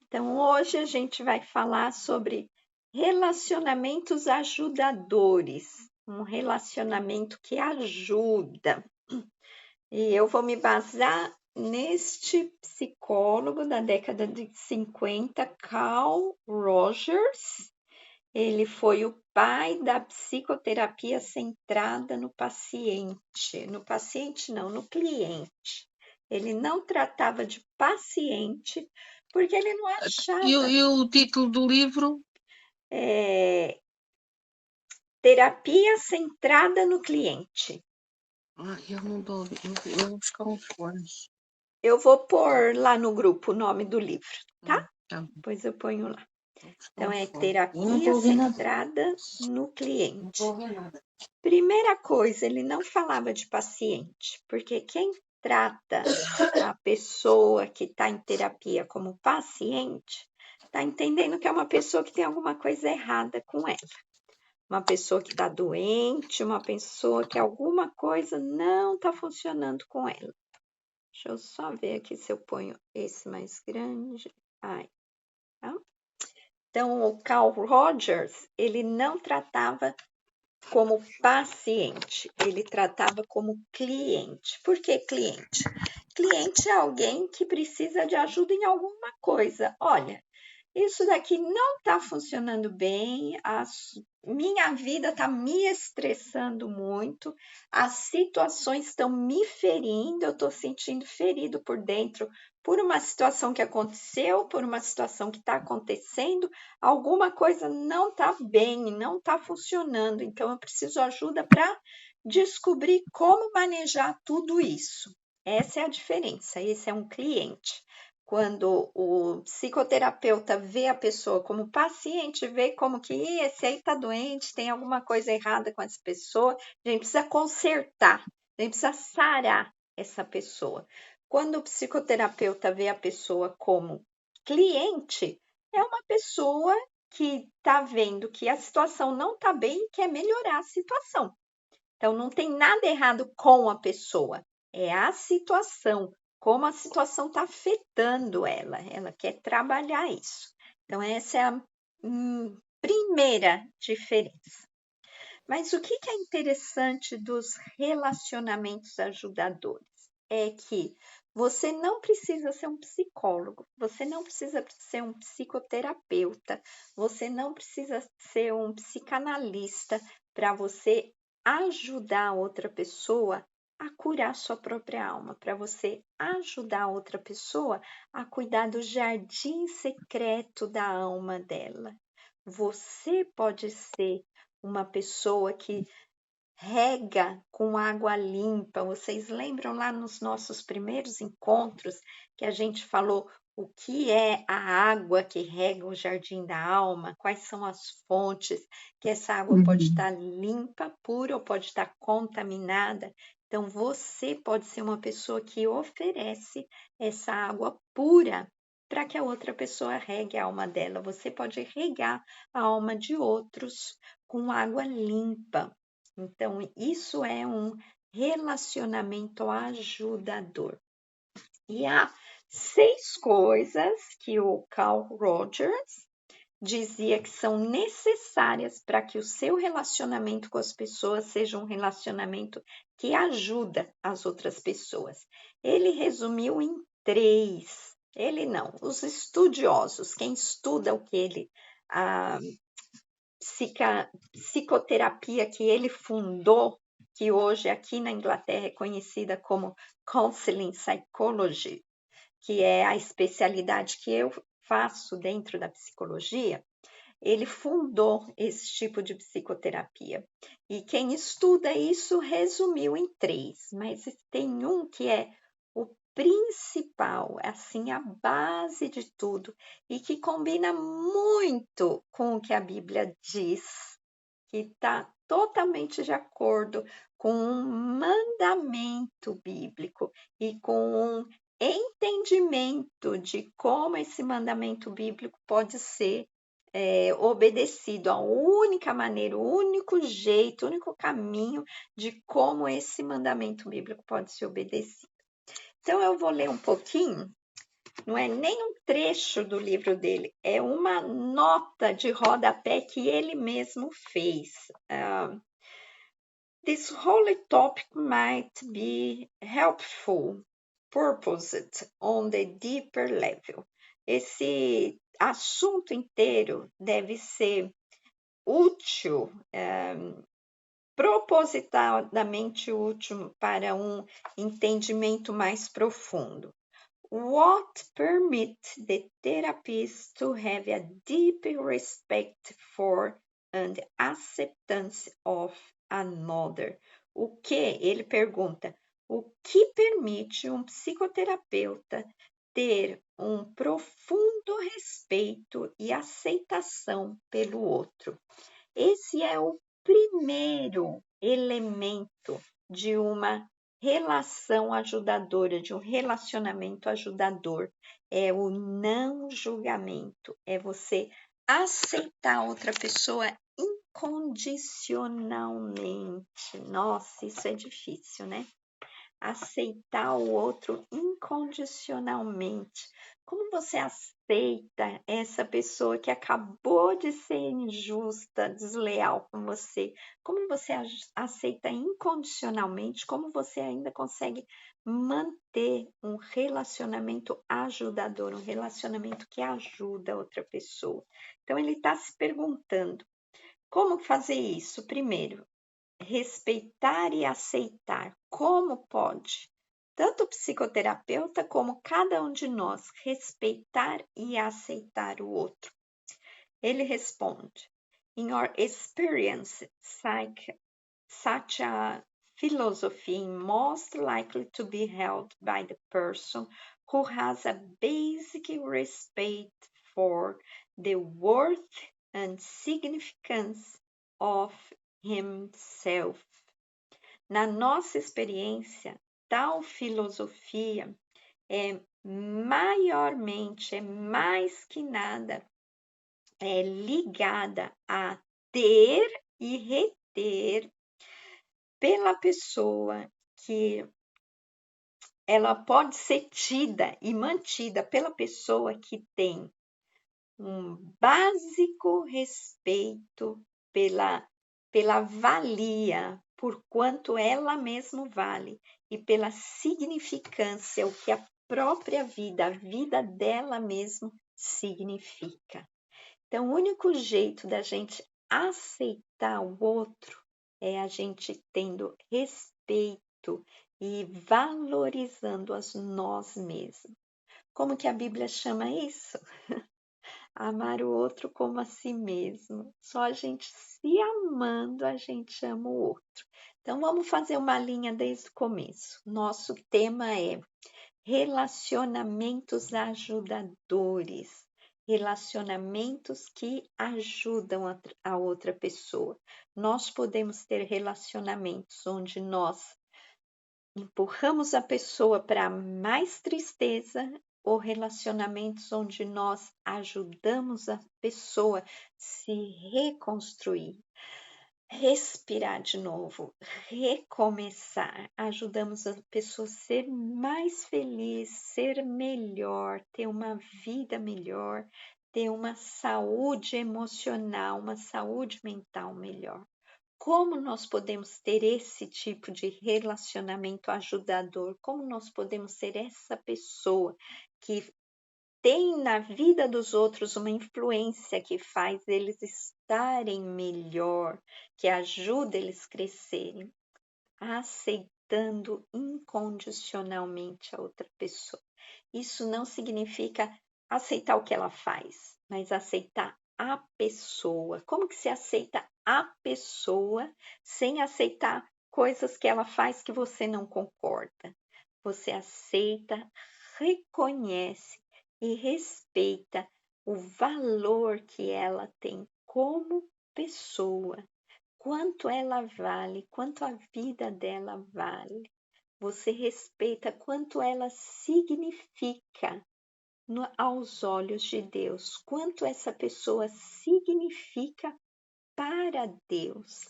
Então, hoje a gente vai falar sobre relacionamentos ajudadores, um relacionamento que ajuda. E eu vou me basar neste psicólogo da década de 50, Carl Rogers. Ele foi o pai da psicoterapia centrada no paciente. No paciente não, no cliente. Ele não tratava de paciente porque ele não achava E o título do livro? terapia centrada no cliente. Eu não dou. Eu vou buscar uns fones. Eu vou pôr lá no grupo o nome do livro, tá? Tá, Depois eu ponho lá. vou buscar Então, uns é fones. Eu não estou terapia a ouvir nada. centrada no Não estou a cliente. ouvir nada. Primeira coisa, ele não falava de paciente, porque quem trata a pessoa que está em terapia como paciente, está entendendo que é uma pessoa que tem alguma coisa errada com ela. Uma pessoa que está doente, uma pessoa que alguma coisa não está funcionando com ela. Deixa eu só ver aqui se eu ponho esse mais grande. Aí, tá? Então, o Carl Rogers, ele não tratava como paciente, ele tratava como cliente. Por que cliente? Cliente é alguém que precisa de ajuda em alguma coisa. Olha, isso daqui não está funcionando bem, minha vida está me estressando muito, as situações estão me ferindo, eu estou sentindo ferido por dentro por uma situação que aconteceu, por uma situação que está acontecendo, alguma coisa não está bem, não está funcionando, então eu preciso ajuda para descobrir como manejar tudo isso. Essa é a diferença, esse é um cliente. Quando o psicoterapeuta vê a pessoa como paciente, vê como que esse aí está doente, tem alguma coisa errada com essa pessoa, a gente precisa consertar, a gente precisa sarar essa pessoa. Quando o psicoterapeuta vê a pessoa como cliente, é uma pessoa que está vendo que a situação não está bem e quer melhorar a situação. Então, não tem nada errado com a pessoa, é a situação, como a situação está afetando ela. Ela quer trabalhar isso. Então, essa é a primeira diferença. Mas o que é interessante dos relacionamentos ajudadores? É que você não precisa ser um psicólogo, você não precisa ser um psicoterapeuta, você não precisa ser um psicanalista para você ajudar outra pessoa a curar sua própria alma, para você ajudar outra pessoa a cuidar do jardim secreto da alma dela. Você pode ser uma pessoa que rega com água limpa. Vocês lembram lá nos nossos primeiros encontros que a gente falou o que é a água que rega o jardim da alma? Quais são as fontes? Que essa água pode estar limpa, pura ou pode estar contaminada. Então, você pode ser uma pessoa que oferece essa água pura para que a outra pessoa regue a alma dela. Você pode regar a alma de outros com água limpa. Então, isso é um relacionamento ajudador. E há 6 coisas que o Carl Rogers dizia que são necessárias para que o seu relacionamento com as pessoas seja um relacionamento que ajuda as outras pessoas. Ele resumiu em 3. Ele não, os estudiosos, quem estuda o que ele psicoterapia que ele fundou, que hoje aqui na Inglaterra é conhecida como Counseling Psychology, que é a especialidade que eu faço dentro da psicologia, ele fundou esse tipo de psicoterapia. E quem estuda isso resumiu em 3, mas tem um que é o principal, assim, a base de tudo, e que combina muito com o que a Bíblia diz, que está totalmente de acordo com um mandamento bíblico e com um entendimento de como esse mandamento bíblico pode ser obedecido. A única maneira, o único jeito, o único caminho de como esse mandamento bíblico pode ser obedecido. Então, eu vou ler um pouquinho não é nem um trecho do livro dele, é uma nota de rodapé que ele mesmo fez. This holy topic might be helpful, purposed on the deeper level. Esse assunto inteiro deve ser útil, propositadamente útil para um entendimento mais profundo. What permits the therapist to have a deep respect for and acceptance of another? O que? Ele pergunta. O que permite um psicoterapeuta ter um profundo respeito e aceitação pelo outro? Esse é o primeiro elemento de uma relação ajudadora, de um relacionamento ajudador. É o não julgamento, é você aceitar outra pessoa incondicionalmente. Nossa, isso é difícil, né? Aceitar o outro incondicionalmente. Como você aceita essa pessoa que acabou de ser injusta, desleal com você? Como você aceita incondicionalmente? Como você ainda consegue manter um relacionamento ajudador, um relacionamento que ajuda a outra pessoa? Então, ele está se perguntando como fazer isso? Primeiro, respeitar e aceitar. Como pode? Tanto o psicoterapeuta como cada um de nós respeitar e aceitar o outro. Ele responde: In your experience, such a philosophy most likely to be held by the person who has a basic respect for the worth and significance of himself. Na nossa experiência, tal filosofia é maiormente, é mais que nada, é ligada a ter e reter pela pessoa, que ela pode ser tida e mantida pela pessoa que tem um básico respeito pela valia, por quanto ela mesma vale, e pela significância, o que a própria vida, a vida dela mesma significa. Então, o único jeito da gente aceitar o outro é a gente tendo respeito e valorizando nós mesmos. Como que a Bíblia chama isso? Amar o outro como a si mesmo. Só a gente se amando, a gente ama o outro. Então, vamos fazer uma linha desde o começo. Nosso tema é relacionamentos ajudadores. Relacionamentos que ajudam a outra pessoa. Nós podemos ter relacionamentos onde nós empurramos a pessoa para mais tristeza, ou relacionamentos onde nós ajudamos a pessoa a se reconstruir, respirar de novo, recomeçar, ajudamos a pessoa a ser mais feliz, ser melhor, ter uma vida melhor, ter uma saúde emocional, uma saúde mental melhor. Como nós podemos ter esse tipo de relacionamento ajudador? Como nós podemos ser essa pessoa que tem na vida dos outros uma influência que faz eles estarem melhor, que ajuda eles a crescerem? Aceitando incondicionalmente a outra pessoa. Isso não significa aceitar o que ela faz, mas aceitar a pessoa. Como que se aceita a pessoa sem aceitar coisas que ela faz que você não concorda? Você aceita, reconhece e respeita o valor que ela tem como pessoa, quanto ela vale, quanto a vida dela vale. Você respeita quanto ela significa aos olhos de Deus, quanto essa pessoa significa para Deus.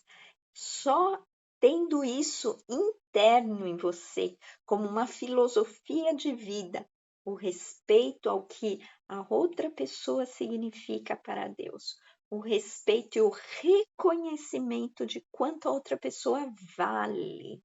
Só tendo isso interno em você, como uma filosofia de vida, o respeito ao que a outra pessoa significa para Deus, o respeito e o reconhecimento de quanto a outra pessoa vale,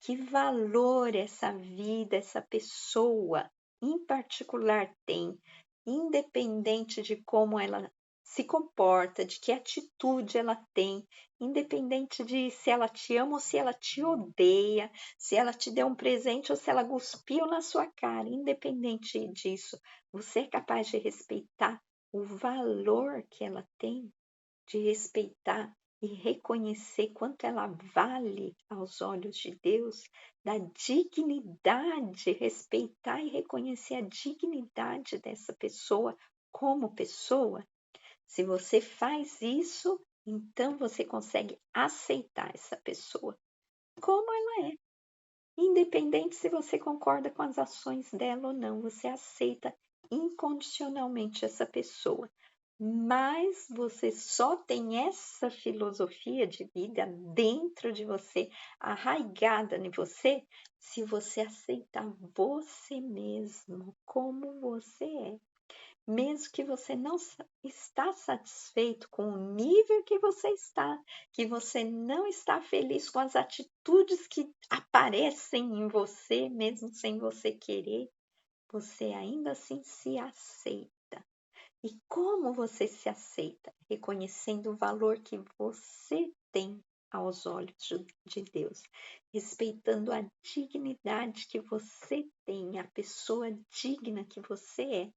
que valor essa vida, essa pessoa em particular tem, independente de como ela se comporta, de que atitude ela tem, independente de se ela te ama ou se ela te odeia, se ela te deu um presente ou se ela cuspiu na sua cara, independente disso, você é capaz de respeitar o valor que ela tem, de respeitar e reconhecer quanto ela vale aos olhos de Deus, da dignidade, respeitar e reconhecer a dignidade dessa pessoa como pessoa. Se você faz isso, então você consegue aceitar essa pessoa como ela é. Independente se você concorda com as ações dela ou não, você aceita incondicionalmente essa pessoa. Mas você só tem essa filosofia de vida dentro de você, arraigada em você, se você aceitar você mesmo como você é. Mesmo que você não está satisfeito com o nível que você está, que você não está feliz com as atitudes que aparecem em você, mesmo sem você querer, você ainda assim se aceita. E como você se aceita? Reconhecendo o valor que você tem aos olhos de Deus, respeitando a dignidade que você tem, a pessoa digna que você é,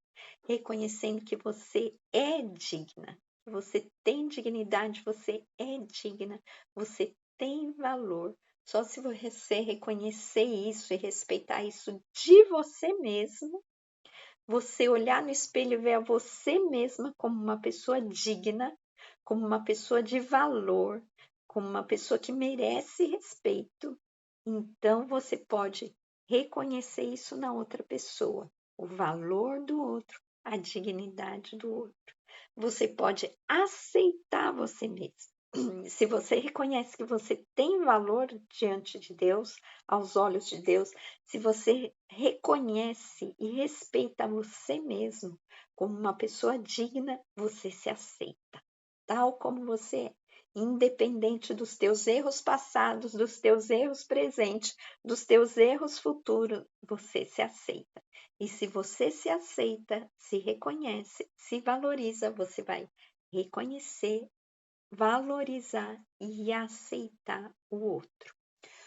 reconhecendo que você é digna, que você tem dignidade, você é digna, você tem valor. Só se você reconhecer isso e respeitar isso de você mesmo, você olhar no espelho e ver a você mesma como uma pessoa digna, como uma pessoa de valor, como uma pessoa que merece respeito, então você pode reconhecer isso na outra pessoa, o valor do outro, a dignidade do outro. Você pode aceitar você mesmo. Se você reconhece que você tem valor diante de Deus, aos olhos de Deus, se você reconhece e respeita você mesmo como uma pessoa digna, você se aceita, tal como você é, independente dos teus erros passados, dos teus erros presentes, dos teus erros futuros, você se aceita. E se você se aceita, se reconhece, se valoriza, você vai reconhecer, valorizar e aceitar o outro.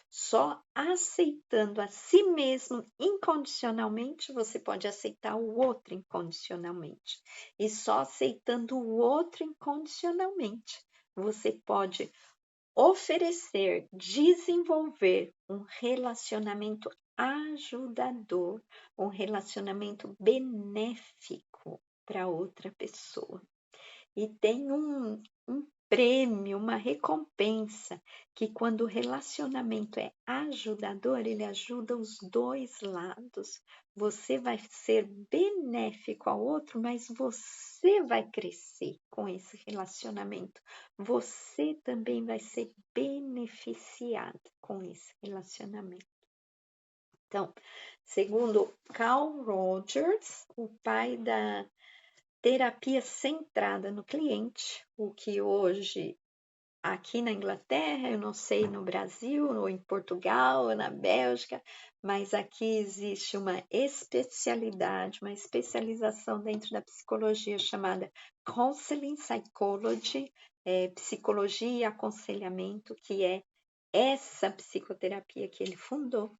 Só aceitando a si mesmo incondicionalmente, você pode aceitar o outro incondicionalmente. E só aceitando o outro incondicionalmente, você pode oferecer, desenvolver um relacionamento ajudador, um relacionamento benéfico para outra pessoa. E tem um prêmio, uma recompensa, que quando o relacionamento é ajudador, ele ajuda os dois lados. Você vai ser benéfico ao outro, mas você vai crescer com esse relacionamento. Você também vai ser beneficiado com esse relacionamento. Então, segundo Carl Rogers, o pai da terapia centrada no cliente, o que hoje aqui na Inglaterra, eu não sei no Brasil, ou em Portugal, ou na Bélgica, mas aqui existe uma especialidade, uma especialização dentro da psicologia chamada Counseling Psychology, psicologia e aconselhamento, que é essa psicoterapia que ele fundou.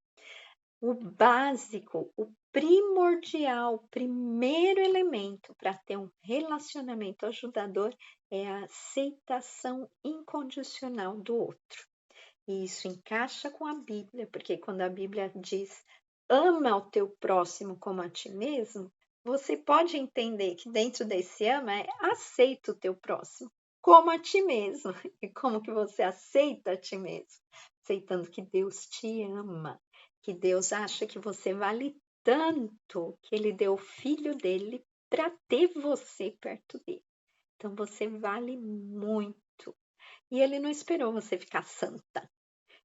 O básico, o primordial, o primeiro elemento para ter um relacionamento ajudador é a aceitação incondicional do outro. E isso encaixa com a Bíblia, porque quando a Bíblia diz ama o teu próximo como a ti mesmo, você pode entender que dentro desse ama é aceita o teu próximo como a ti mesmo. E como que você aceita a ti mesmo? Aceitando que Deus te ama, que Deus acha que você vale tanto que Ele deu o Filho dele para ter você perto dele. Então você vale muito. E Ele não esperou você ficar santa.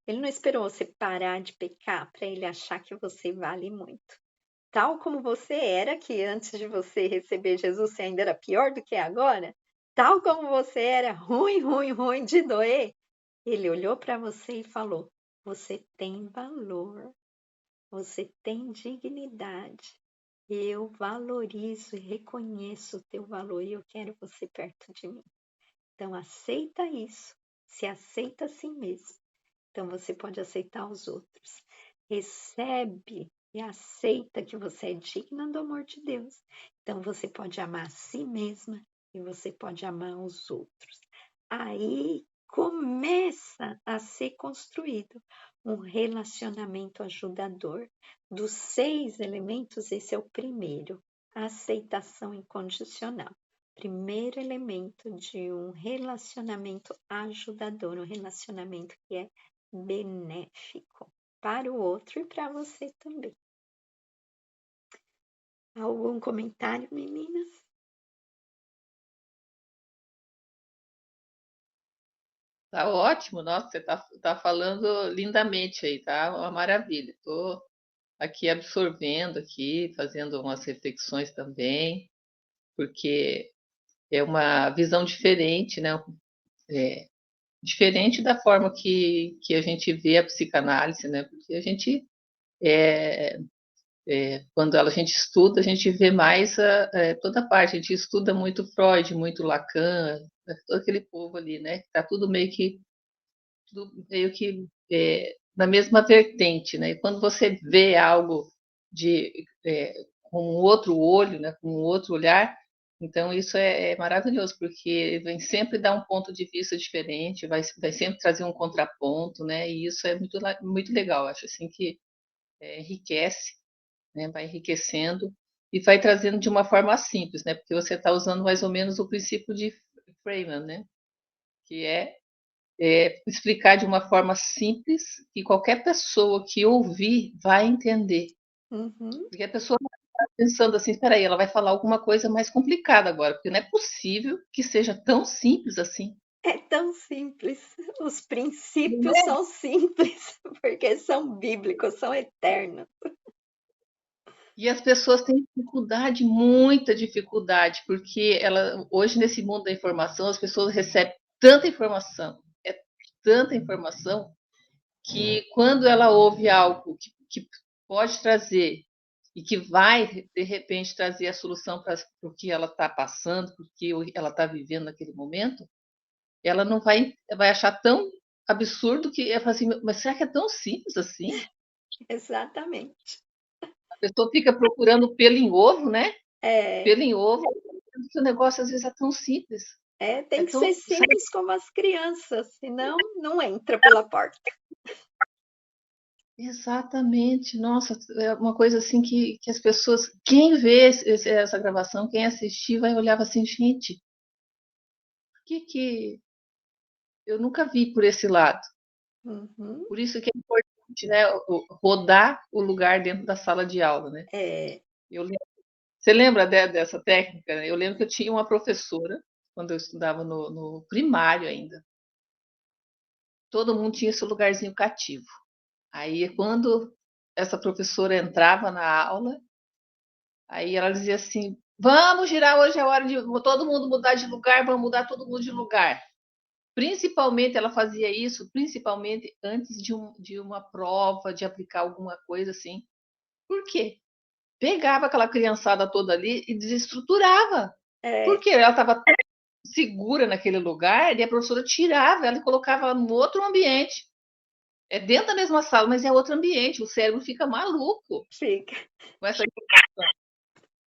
Ele não esperou você parar de pecar para Ele achar que você vale muito. tal como você era, que antes de você receber Jesus você ainda era pior do que é agora, tal como você era, ruim, ruim, ruim, de doer, ele olhou para você e falou: você tem valor, você tem dignidade. Eu valorizo e reconheço o teu valor e eu quero você perto de mim. Então aceita isso, se aceita a si mesmo. Então você pode aceitar os outros. Recebe e aceita que você é digna do amor de Deus. Então você pode amar a si mesma e você pode amar os outros. Aí começa a ser construído um relacionamento ajudador. Dos 6 elementos, esse é o primeiro, a aceitação incondicional. Primeiro elemento de um relacionamento ajudador, um relacionamento que é benéfico para o outro e para você também. Algum comentário, meninas? Tá ótimo, nossa, você tá falando lindamente aí, tá? Uma maravilha. Estou aqui absorvendo aqui, fazendo umas reflexões também, porque é uma visão diferente, né? É, diferente da forma que a gente vê a psicanálise, né? Porque a gente, quando a gente estuda, a gente vê mais toda a parte. A gente estuda muito Freud, muito Lacan, todo aquele povo ali, né? Tá tudo meio que na mesma vertente, né? E quando você vê algo com um outro olho, né? Com um outro olhar, então isso é maravilhoso, porque vem sempre dar um ponto de vista diferente, vai sempre trazer um contraponto, né? E isso é muito legal, acho assim que enriquece, né? Vai enriquecendo e vai trazendo de uma forma simples, né? Porque você está usando mais ou menos o princípio de Feynman, né? Que explicar de uma forma simples que qualquer pessoa que ouvir vai entender. Uhum. Porque a pessoa está pensando assim, espera aí, ela vai falar alguma coisa mais complicada agora, porque não é possível que seja tão simples assim. É tão simples. Os Não princípios é? são simples, porque são bíblicos, são eternos. E as pessoas têm dificuldade, muita dificuldade, porque hoje nesse mundo da informação, as pessoas recebem tanta informação, que quando ela ouve algo que pode trazer e que vai, de repente, trazer a solução para o que ela está passando, para o que ela está vivendo naquele momento, ela não vai achar tão absurdo que ela fala assim, mas será que é tão simples assim? Exatamente. A pessoa fica procurando pelo em ovo, né? É, Pelo em ovo, porque o negócio às vezes é tão simples. tem É que ser tão, sabe? simples como as crianças, senão não entra pela porta. Exatamente, nossa, é uma coisa assim que as pessoas, quem vê essa gravação, quem assistir, vai olhar assim, gente, por que eu nunca vi por esse lado? Uhum. Por isso que é importante, né, rodar o lugar dentro da sala de aula, né? É, Eu, você lembra dessa técnica? Eu lembro que eu tinha uma professora, quando eu estudava no primário ainda, todo mundo tinha esse lugarzinho cativo. Aí, quando essa professora entrava na aula, aí ela dizia assim: vamos girar, hoje é hora de todo mundo mudar de lugar, vamos mudar todo mundo de lugar. Principalmente, ela fazia isso, principalmente antes de uma prova, de aplicar alguma coisa assim. Por quê? Pegava aquela criançada toda ali e desestruturava. é, Porque ela estava segura naquele lugar e a professora tirava ela e colocava ela num outro ambiente. É dentro da mesma sala, mas é outro ambiente. O cérebro fica maluco fica. com essa informação,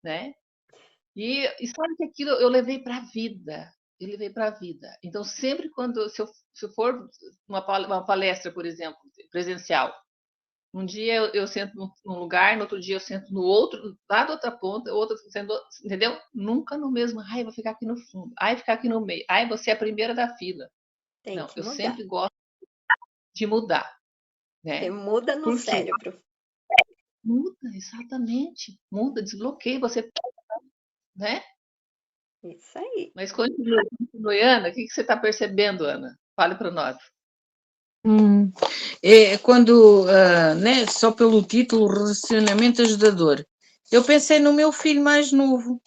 né? E sabe que aquilo eu levei para a vida. Eu levei para a vida. Então, sempre quando, se eu for uma palestra, por exemplo, presencial, um dia eu sento num lugar, no outro dia eu sento no outro, lá da outra ponta, outro sento, entendeu? Nunca no mesmo. Ai, vou ficar aqui no fundo. Ai, ficar aqui no meio. Ai, você é a primeira da fila. Tem Não, que eu mudar. sempre gosto de mudar, Porque né? muda no Por quê? cérebro. Muda, exatamente. Muda, desbloqueia, você, né? Isso aí. Mas continue, Ana. O que você está percebendo, Ana? Fale para nós. É quando, né, só pelo título, relacionamento ajudador. Eu pensei no meu filho mais novo,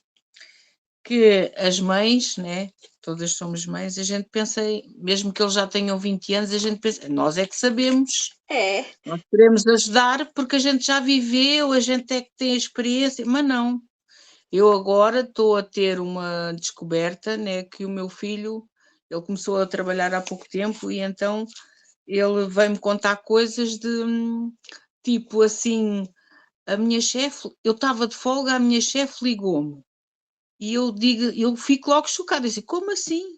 que as mães, né? Todas somos mães, a gente pensa, mesmo que eles já tenham 20 anos, a gente pensa, nós é que sabemos, É, nós queremos ajudar porque a gente já viveu, a gente é que tem a experiência, mas não. Eu agora estou a ter uma descoberta, né? Que o meu filho, ele começou a trabalhar há pouco tempo e então ele veio-me contar coisas de tipo assim, a minha chefe, eu estava de folga, a minha chefe ligou-me e eu fico logo chocada, assim, como assim?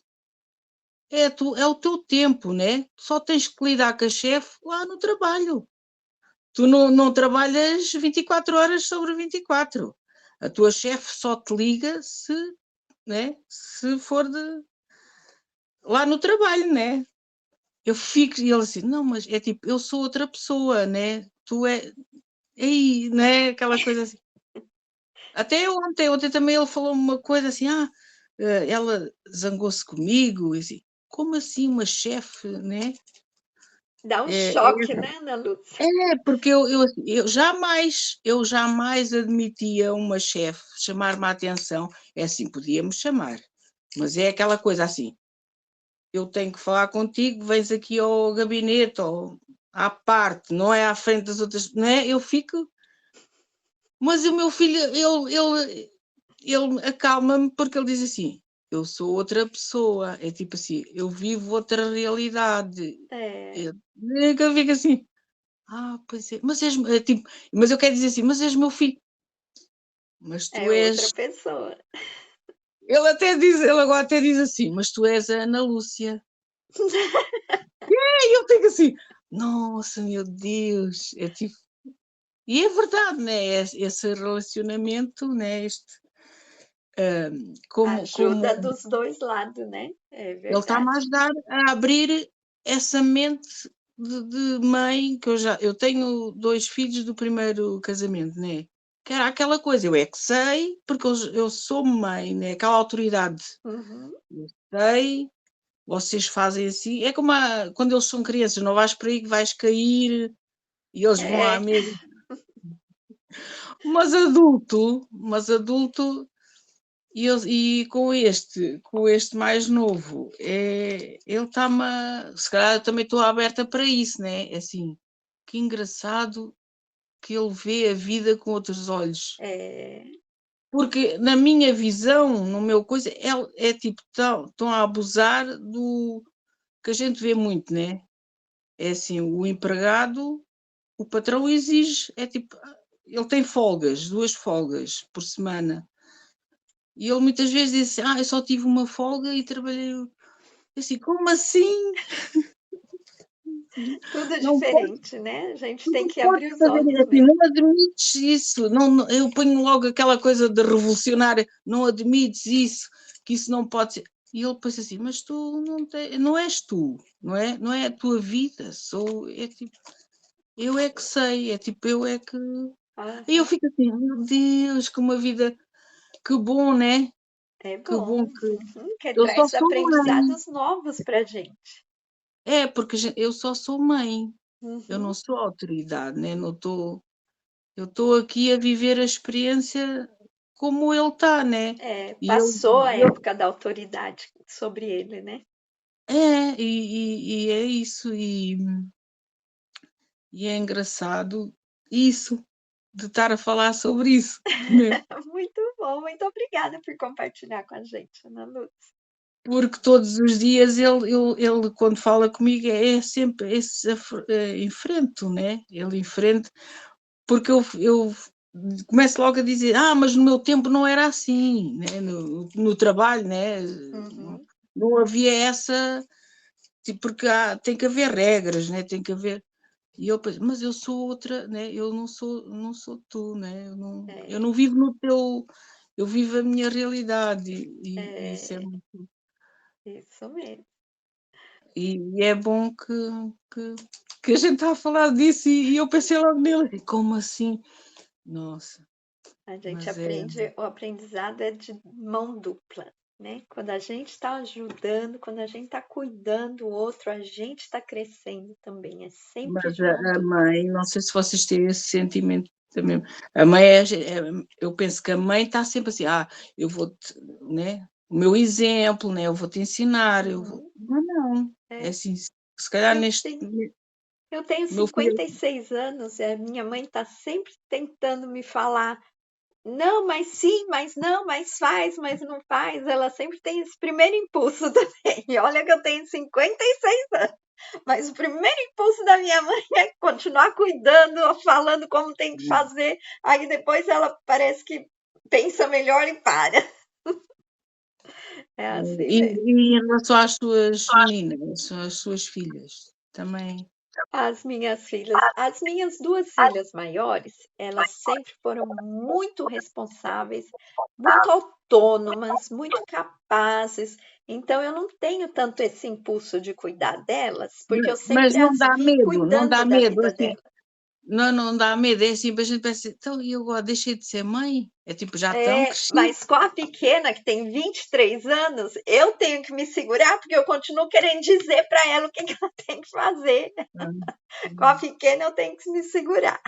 É o teu tempo, né? Só tens que lidar com a chefe lá no trabalho. Tu não trabalhas 24 horas sobre 24. A tua chefe só te liga né? Se for lá no trabalho, né? Eu fico, e ele assim, não, mas é tipo, eu sou outra pessoa, né? Tu aí, né? Aquela coisa assim. Até ontem também ele falou-me uma coisa assim, ela zangou-se comigo, e assim, como assim uma chefe, né? dá um É, choque, né, Ana Lúcia? porque eu jamais admitia uma chefe chamar-me a atenção, é assim, podíamos chamar, mas é aquela coisa assim, eu tenho que falar contigo, vens aqui ao gabinete, ou à parte, não é à frente das outras, não é? Eu fico, mas o meu filho, ele acalma-me porque ele diz assim, eu sou outra pessoa, é tipo assim, eu vivo outra realidade. É, Eu fico assim, pois é, tipo, mas eu quero dizer assim, mas és meu filho, mas tu é outra és, pessoa. ele agora até diz assim, mas tu és a Ana Lúcia. E eu fico assim, nossa, meu Deus, é tipo, e é verdade, né? Esse relacionamento, né? Como Ajuda dos dois lados, né? É ele está-me a verdade. ajudar a abrir essa mente de mãe, que eu tenho 2 filhos do primeiro casamento, né? Que era aquela coisa, eu é que sei, porque eu sou mãe, né? Aquela autoridade. Uhum. Eu sei, vocês fazem assim. É como quando eles são crianças, não vais para aí que vais cair e eles vão à É, mesa. Mas adulto, e com este mais novo, ele está-me. Se calhar eu também estou aberta para isso, né? Assim, que engraçado que ele vê a vida com outros olhos. é, Porque na minha visão, no meu coisa, é tipo, estão a abusar do que a gente vê muito, né? É assim, o empregado, o patrão exige, é tipo, ele tem folgas, 2 folgas por semana. E ele muitas vezes diz assim, eu só tive uma folga e trabalhei. Assim, como assim? tudo Não podes, diferente, né? A gente tem não que podes abrir os fazer olhos isso, assim, mesmo. não admites isso. Eu ponho logo aquela coisa de revolucionária, não admites isso, que isso não pode ser. E ele pensa assim, mas tu não és tu, não é a tua vida, é tipo, eu é que sei, é tipo, eu é que. E eu Aham. fico assim, meu Deus, que uma vida, que bom, né? É Que bom bom, que uhum, que eu só traz sou mãe. aprendizados novos pra gente. É, porque eu só sou mãe, eu não Uhum. sou autoridade, né? Não estou, eu estou aqui a viver a experiência como ele está, né? É, E passou a eu época da autoridade sobre ele, né? e é isso, e é engraçado isso, de estar a falar sobre isso, né? Muito bom, muito obrigada por compartilhar com a gente, Ana Luz. Porque todos os dias ele quando fala comigo, é sempre esse enfrento, né? Ele enfrenta, porque eu começo logo a dizer, mas no meu tempo não era assim, né? No trabalho, né? Não, Uhum. não havia essa, tipo, porque tem que haver regras, né? Tem que haver. E eu penso, mas eu sou outra, né? Eu não sou tu, né? Eu É, não vivo no teu, eu vivo a minha realidade e isso é é, isso mesmo. e é bom que, que a gente está a falar disso e eu pensei logo nele, como assim? Nossa, A gente mas é. aprende, o aprendizado é de mão dupla, né? Quando a gente está ajudando, quando a gente está cuidando do outro, a gente está crescendo também. É sempre Mas de mão a dupla. mãe, não sei se vocês têm esse sentimento, Também. A mãe eu penso que a mãe está sempre assim, eu vou-te, né? O meu exemplo, né? Eu vou-te ensinar, Mas não, é assim, se calhar Eu tenho meu filho 56 anos e a minha mãe está sempre tentando me falar, não, mas sim, mas não, mas faz, mas não faz. Ela sempre tem esse primeiro impulso também. E olha que eu tenho 56 anos. Mas o primeiro impulso da minha mãe é continuar cuidando, falando como tem que fazer. Aí depois ela parece que pensa melhor e para. É assim mesmo. E em relação às suas meninas, às suas filhas, também. As minhas duas filhas maiores, elas sempre foram muito responsáveis, muito autônomas, muito capazes. Então eu não tenho tanto esse impulso de cuidar delas, porque eu Mas sempre as vi não dá cuidando da medo, vida assim, delas. não dá medo, é assim, a gente pensa, então, e eu agora deixei de ser mãe? É tipo, já estão crescidos. Mas com a pequena, que tem 23 anos, eu tenho que me segurar, porque eu continuo querendo dizer para ela o que ela tem que fazer. Com a pequena, eu tenho que me segurar.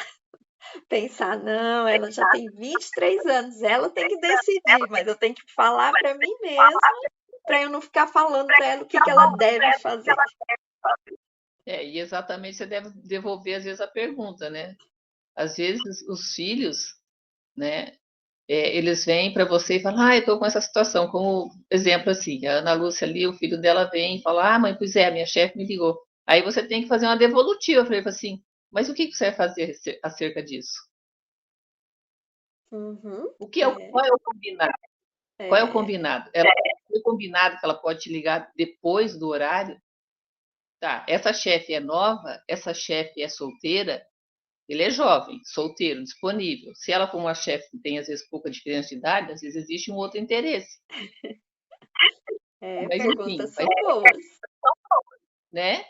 Pensar, não, ela já tem 23 anos, ela tem que decidir, mas eu tenho que falar para mim mesma, para eu não ficar falando para ela o que ela deve fazer. E exatamente você deve devolver, às vezes, a pergunta, né? Às vezes, os filhos, né, eles vêm para você e falam, eu estou com essa situação, como exemplo assim, a Ana Lúcia ali, o filho dela vem e fala, mãe, pois é, minha chefe me ligou. Aí você tem que fazer uma devolutiva para ele, assim, mas o que você vai fazer acerca disso? Uhum, Qual é o combinado? Qual é o combinado? Foi combinado que ela pode te ligar depois do horário? Tá, essa chefe é nova, essa chefe é solteira, ele é jovem, solteiro, disponível. Se ela for uma chefe que tem, às vezes, pouca diferença de idade, às vezes existe um outro interesse. Mas, perguntas enfim, são boas. né?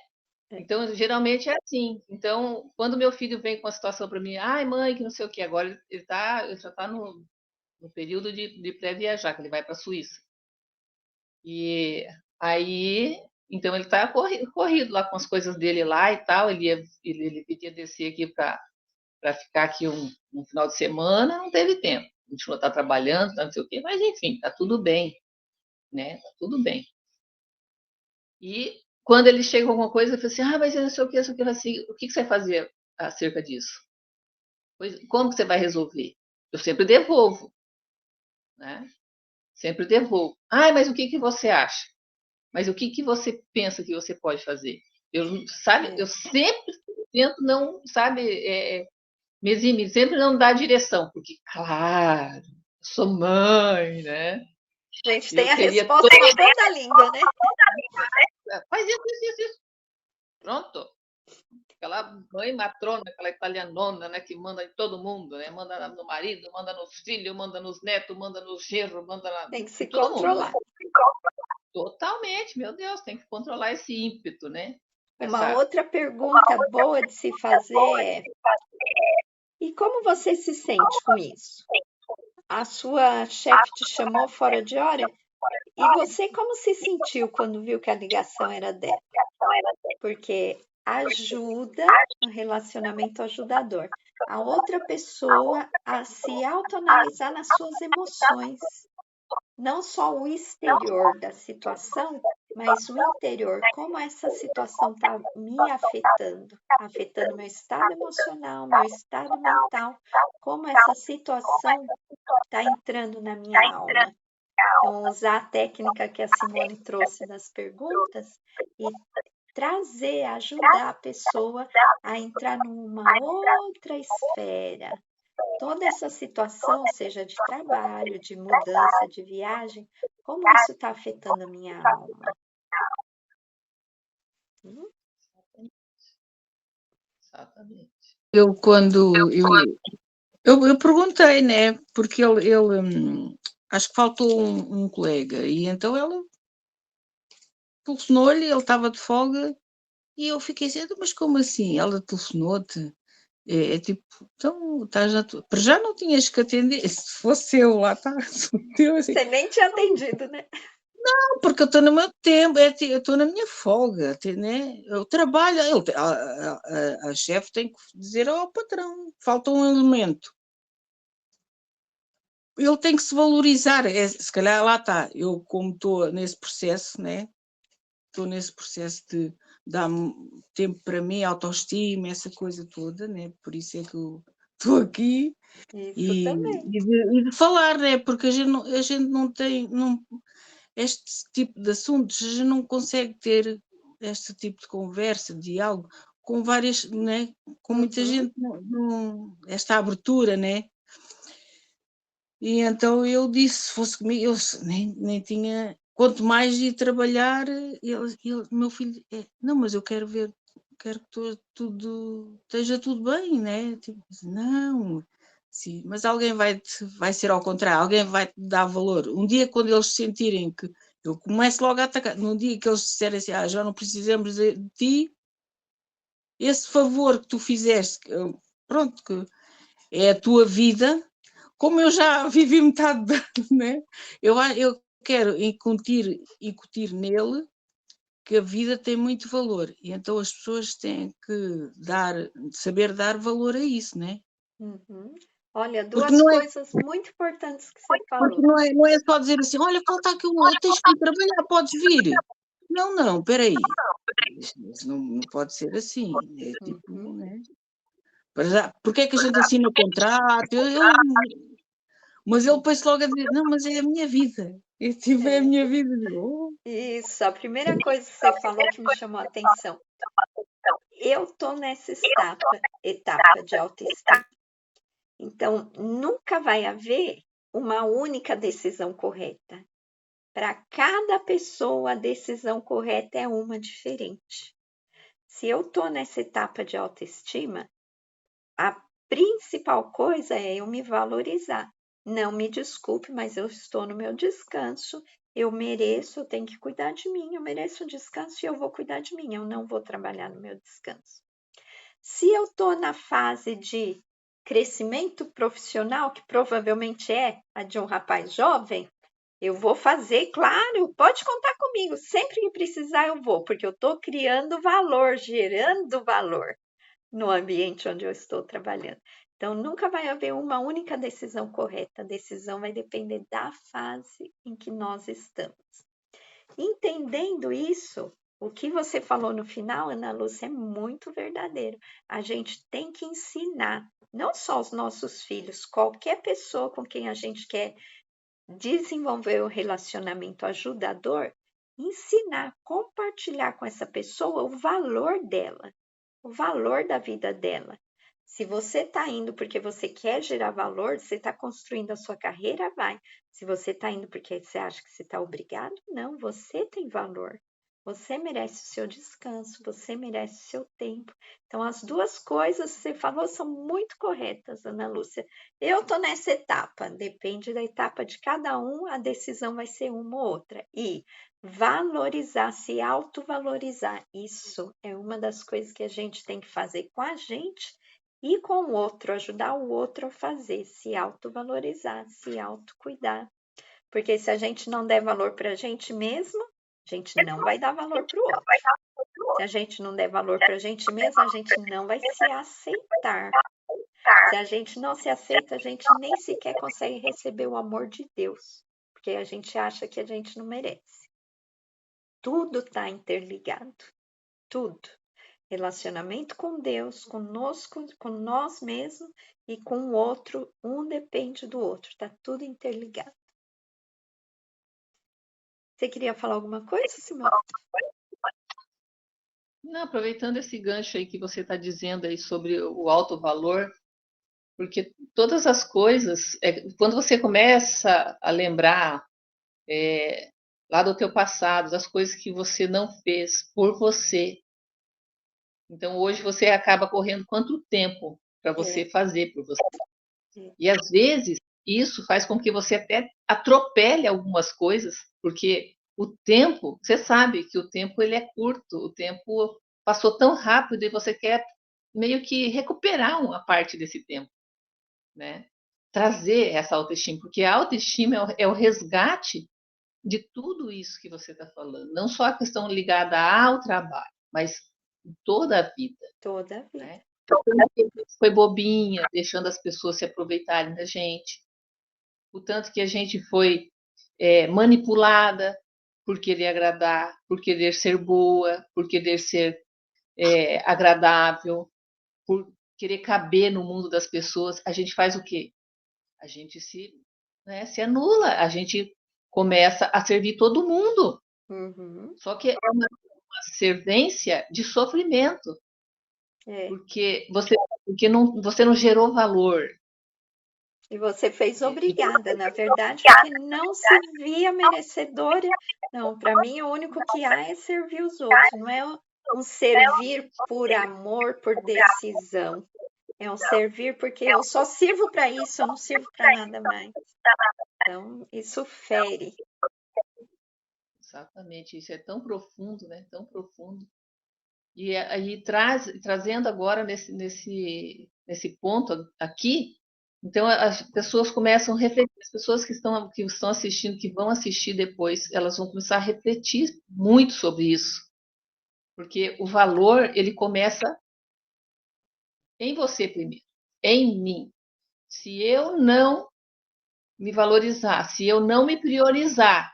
Então, geralmente é assim. Então, quando meu filho vem com a situação para mim, mãe, que não sei o quê, agora ele já está no período de pré-viajar, que ele vai para a Suíça. E aí, então ele está corrido lá com as coisas dele lá e tal. Ele podia descer aqui para ficar aqui um final de semana, não teve tempo. Continuou estar trabalhando, não sei o quê, mas enfim, está tudo bem, né? Tá tudo bem. E quando ele chega com alguma coisa, eu falo assim, mas eu não sei o que, assim, o que você vai fazer acerca disso? Como que você vai resolver? Eu sempre devolvo, né? Sempre devolvo. Mas o que você acha? Mas o que você pensa que você pode fazer? Eu sempre tento não, me eximir, sempre não dar direção, porque, claro, sou mãe, né? A gente tem a resposta na ponta da língua, né? Faz isso. Pronto. Aquela mãe matrona, aquela italianona, né, que manda em todo mundo, né? Manda no marido, manda nos filhos, manda nos netos, manda nos genros, tem que se em todo controlar. mundo. Totalmente, meu Deus, tem que controlar esse ímpeto, né? Uma outra pergunta boa de se fazer é: e como você se sente com isso? A sua chefe te chamou fora de hora? E você como se sentiu quando viu que a ligação era dela? Porque ajuda no relacionamento ajudador a outra pessoa a se autoanalisar nas suas emoções. Não só o exterior da situação, mas o interior, como essa situação está me afetando meu estado emocional, meu estado mental, como essa situação está entrando na minha alma. Então, usar a técnica que a Simone trouxe das perguntas e ajudar a pessoa a entrar numa outra esfera. Toda essa situação, seja de trabalho, de mudança, de viagem, como isso está afetando a minha alma? Exatamente. Eu perguntei, né? Porque ele acho que faltou um colega e então ela telefonou-lhe, ele estava de folga e eu fiquei assim, mas como assim? Ela telefonou-te? É tipo, então para já não tinhas que atender, se fosse eu lá, tá? Você nem tinha atendido, né? Porque eu estou no meu tempo, eu estou na minha folga, né? Eu trabalho, a chefe tem que dizer ao patrão, falta um elemento. Ele tem que se valorizar, se calhar lá está, eu como estou nesse processo, né? Estou nesse processo de dar tempo para mim, autoestima, essa coisa toda, né? Por isso é que eu estou aqui Isso também. e de falar, né? Porque a gente não tem, este tipo de assuntos, a gente não consegue ter este tipo de conversa, diálogo, com várias, né? Com muita gente, esta abertura, né? E então eu disse, se fosse comigo, eu nem tinha. Quanto mais ir trabalhar, meu filho, não, mas eu quero ver, quero que esteja tudo bem, né? Tipo, não, sim, mas alguém vai ser ao contrário, alguém vai te dar valor. Um dia, quando eles sentirem que eu começo logo a atacar, num dia que eles disserem assim, já não precisamos de ti, esse favor que tu fizeste, pronto, que é a tua vida, como eu já vivi metade, né? Eu quero incutir nele que a vida tem muito valor e então as pessoas têm que saber dar valor a isso, né? Olha, Porque duas coisas muito importantes que você falou. não é só dizer assim, olha, falta aqui tens que ir trabalhar, podes vir. Não, peraí. Isso não pode ser assim. É tipo, né? Porque é que a gente assina o contrato? Mas ele depois logo a dizer, não, mas é a minha vida. É a minha vida. Isso, a primeira coisa que você falou que me chamou a atenção. Eu tô nessa etapa de autoestima. Então, nunca vai haver uma única decisão correta. Para cada pessoa, a decisão correta é uma diferente. Se eu tô nessa etapa de autoestima, a principal coisa é eu me valorizar. Não me desculpe, mas eu estou no meu descanso, eu mereço, eu tenho que cuidar de mim, eu mereço um descanso e eu vou cuidar de mim, eu não vou trabalhar no meu descanso. Se eu estou na fase de crescimento profissional, que provavelmente é a de um rapaz jovem, eu vou fazer, claro, pode contar comigo, sempre que precisar eu vou, porque eu estou criando valor, gerando valor no ambiente onde eu estou trabalhando. Então, nunca vai haver uma única decisão correta. A decisão vai depender da fase em que nós estamos. Entendendo isso, o que você falou no final, Ana Lúcia, é muito verdadeiro. A gente tem que ensinar, não só os nossos filhos, qualquer pessoa com quem a gente quer desenvolver um relacionamento ajudador, ensinar, compartilhar com essa pessoa o valor dela, o valor da vida dela. Se você está indo porque você quer gerar valor, você está construindo a sua carreira, vai. Se você está indo porque você acha que você está obrigado, não, você tem valor. Você merece o seu descanso, você merece o seu tempo. Então, as duas coisas que você falou são muito corretas, Ana Lúcia. Eu estou nessa etapa, depende da etapa de cada um, a decisão vai ser uma ou outra. E valorizar, se autovalorizar, isso é uma das coisas que a gente tem que fazer com a gente e com o outro, ajudar o outro a fazer, se autovalorizar, se autocuidar. Porque se a gente não der valor para a gente mesmo, a gente não vai dar valor para o outro. Se a gente não der valor para a gente mesmo, a gente não vai se aceitar. Se a gente não se aceita, a gente nem sequer consegue receber o amor de Deus, porque a gente acha que a gente não merece. Tudo está interligado, tudo. Relacionamento com Deus, conosco, com nós mesmos e com o outro, um depende do outro, está tudo interligado. Você queria falar alguma coisa, Simone? Não, aproveitando esse gancho aí que você está dizendo aí sobre o alto valor, porque todas as coisas, quando você começa a lembrar lá do teu passado, das coisas que você não fez por você, então hoje você acaba correndo quanto tempo para você fazer por você. E às vezes isso faz com que você até atropele algumas coisas, porque o tempo, você sabe que o tempo ele é curto, o tempo passou tão rápido e você quer meio que recuperar uma parte desse tempo, né? Trazer essa autoestima, porque a autoestima é o resgate de tudo isso que você está falando, não só a questão ligada ao trabalho, mas toda a vida, Toda a vida. né? Então, foi bobinha, deixando as pessoas se aproveitarem da gente, o tanto que a gente foi manipulada por querer agradar, por querer ser boa, por querer ser agradável, por querer caber no mundo das pessoas. A gente faz o quê? A gente se anula, a gente começa a servir todo mundo. Uhum. Só que é uma servência de sofrimento, É. porque você não gerou valor. E você fez obrigada, na verdade, porque não se via merecedora. Não, para mim o único que há é servir os outros, não é um servir por amor, por decisão. É um servir porque eu só sirvo para isso, eu não sirvo para nada mais. Então, isso fere. Exatamente, isso é tão profundo, né? Tão profundo. E aí trazendo agora nesse ponto aqui, então as pessoas começam a refletir, as pessoas que estão assistindo, que vão assistir depois, elas vão começar a refletir muito sobre isso, porque o valor ele começa em você primeiro, em mim. Se eu não me valorizar, se eu não me priorizar,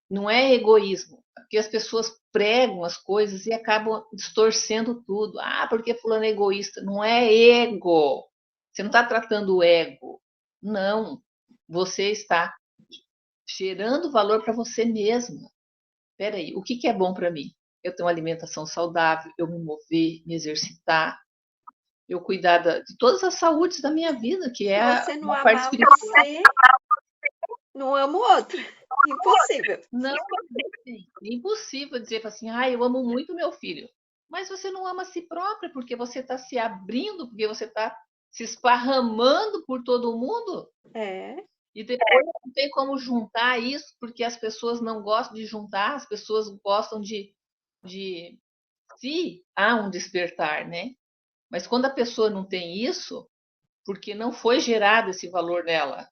não é egoísmo, porque as pessoas pregam as coisas e acabam distorcendo tudo. Ah, porque fulano é egoísta. Não é ego. Você não está tratando o ego. Não. Você está gerando valor para você mesma. Espera aí, o que é bom para mim? Eu ter uma alimentação saudável, eu me mover, me exercitar, eu cuidar de todas as saúdes da minha vida, que Se é você não uma parte amar espiritual. você, não amo o outro. Impossível. Não, é impossível dizer assim, eu amo muito meu filho. Mas você não ama a si própria, porque você está se abrindo, porque você está se esparramando por todo mundo. É. E depois não tem como juntar isso, porque as pessoas não gostam de juntar, as pessoas gostam de se há um despertar, né? Mas quando a pessoa não tem isso, porque não foi gerado esse valor nela.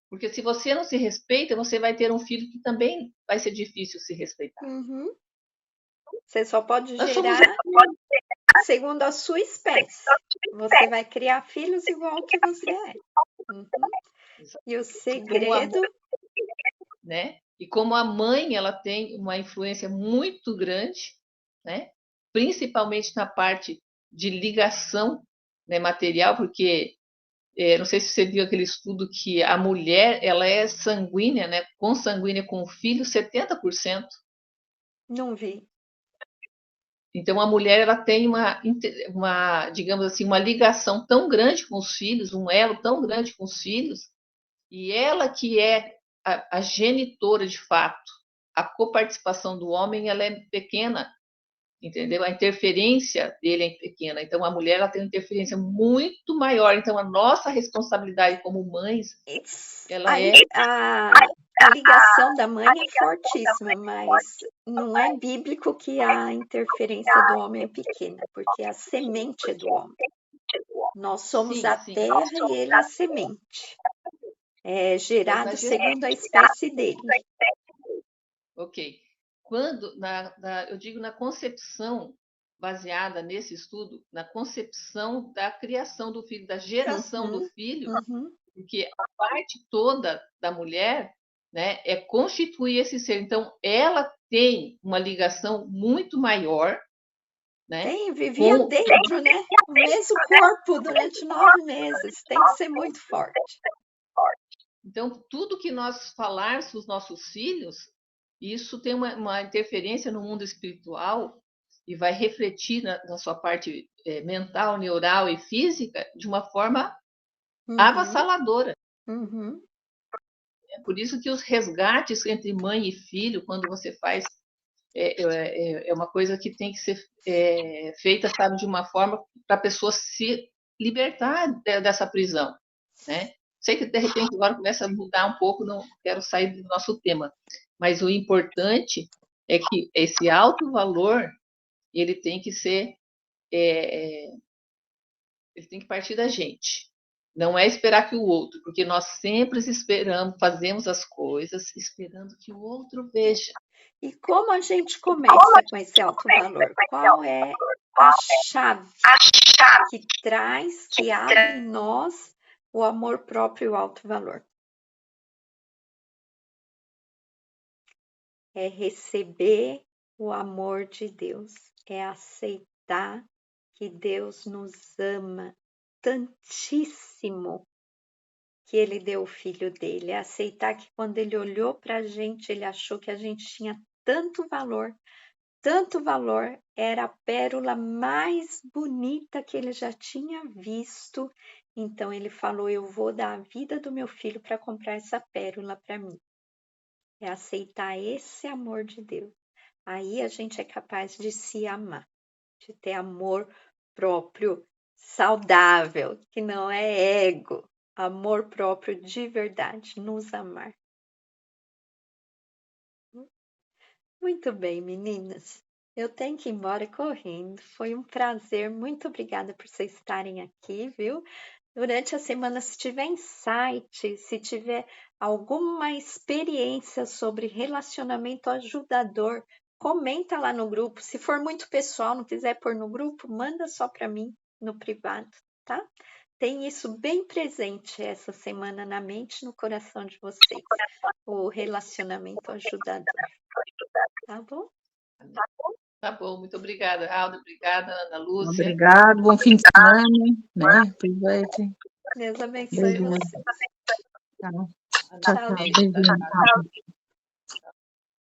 Porque se você não se respeita, você vai ter um filho que também vai ser difícil se respeitar. Uhum. Você só pode Nós somos gerar segundo a sua espécie. Você vai criar filhos igual ao que você é. Uhum. E o segredo, né? E como a mãe, ela tem uma influência muito grande, né? Principalmente na parte de ligação, né, material, porque não sei se você viu aquele estudo que a mulher ela é sanguínea, né? Consanguínea com o filho 70%. não vi. Então a mulher ela tem digamos assim, uma ligação tão grande com os filhos, um elo tão grande com os filhos, e ela que é a genitora de fato. A coparticipação do homem ela é pequena, entendeu? A interferência dele é pequena. Então a mulher ela tem uma interferência muito maior. Então a nossa responsabilidade como mães, ela é A ligação da mãe é fortíssima, mas não é bíblico que a interferência do homem é pequena, porque a semente é do homem. Nós somos a terra e ele a semente. É gerado segundo a espécie dele. Ok. Eu digo na concepção, baseada nesse estudo, na concepção da criação do filho, da geração do filho, porque a parte toda da mulher, né, é constituir esse ser. Então, ela tem uma ligação muito maior, né? Vivia dentro, né? O mesmo corpo durante 9 meses. Tem que ser muito forte. Então, tudo que nós falarmos para os nossos filhos, isso tem uma interferência no mundo espiritual e vai refletir na sua parte mental, neural e física de uma forma avassaladora. É por isso que os resgates entre mãe e filho, quando você faz, é uma coisa que tem que ser feita, sabe, de uma forma para a pessoa se libertar dessa prisão, né? Sei que de repente agora começa a mudar um pouco, não quero sair do nosso tema, mas o importante é que esse alto valor ele tem que ser, ele tem que partir da gente. Não é esperar que o outro, porque nós sempre esperamos, fazemos as coisas esperando que o outro veja. E como a gente começa com esse alto valor? Qual é a chave que traz, que abre em nós o amor próprio e o alto valor? É receber o amor de Deus, é aceitar que Deus nos ama tantíssimo que ele deu o filho dele, é aceitar que quando ele olhou para a gente, ele achou que a gente tinha tanto valor, era a pérola mais bonita que ele já tinha visto. Então ele falou: eu vou dar a vida do meu filho para comprar essa pérola para mim. É aceitar esse amor de Deus. Aí a gente é capaz de se amar, de ter amor próprio saudável, que não é ego, amor próprio de verdade, nos amar. Muito bem, meninas. Eu tenho que ir embora correndo. Foi um prazer. Muito obrigada por vocês estarem aqui, viu? Durante a semana, se tiver insight, se tiver alguma experiência sobre relacionamento ajudador, comenta lá no grupo. Se for muito pessoal, não quiser pôr no grupo, manda só para mim no privado, tá? Tem isso bem presente essa semana na mente e no coração de vocês, o relacionamento ajudador. Tá bom? Tá bom, muito obrigada, Alda. Obrigada, Ana Lúcia. Obrigado, bom fim de semana, né? Aproveitem. Deus abençoe vocês. Tchau. Tchau. Beijinho.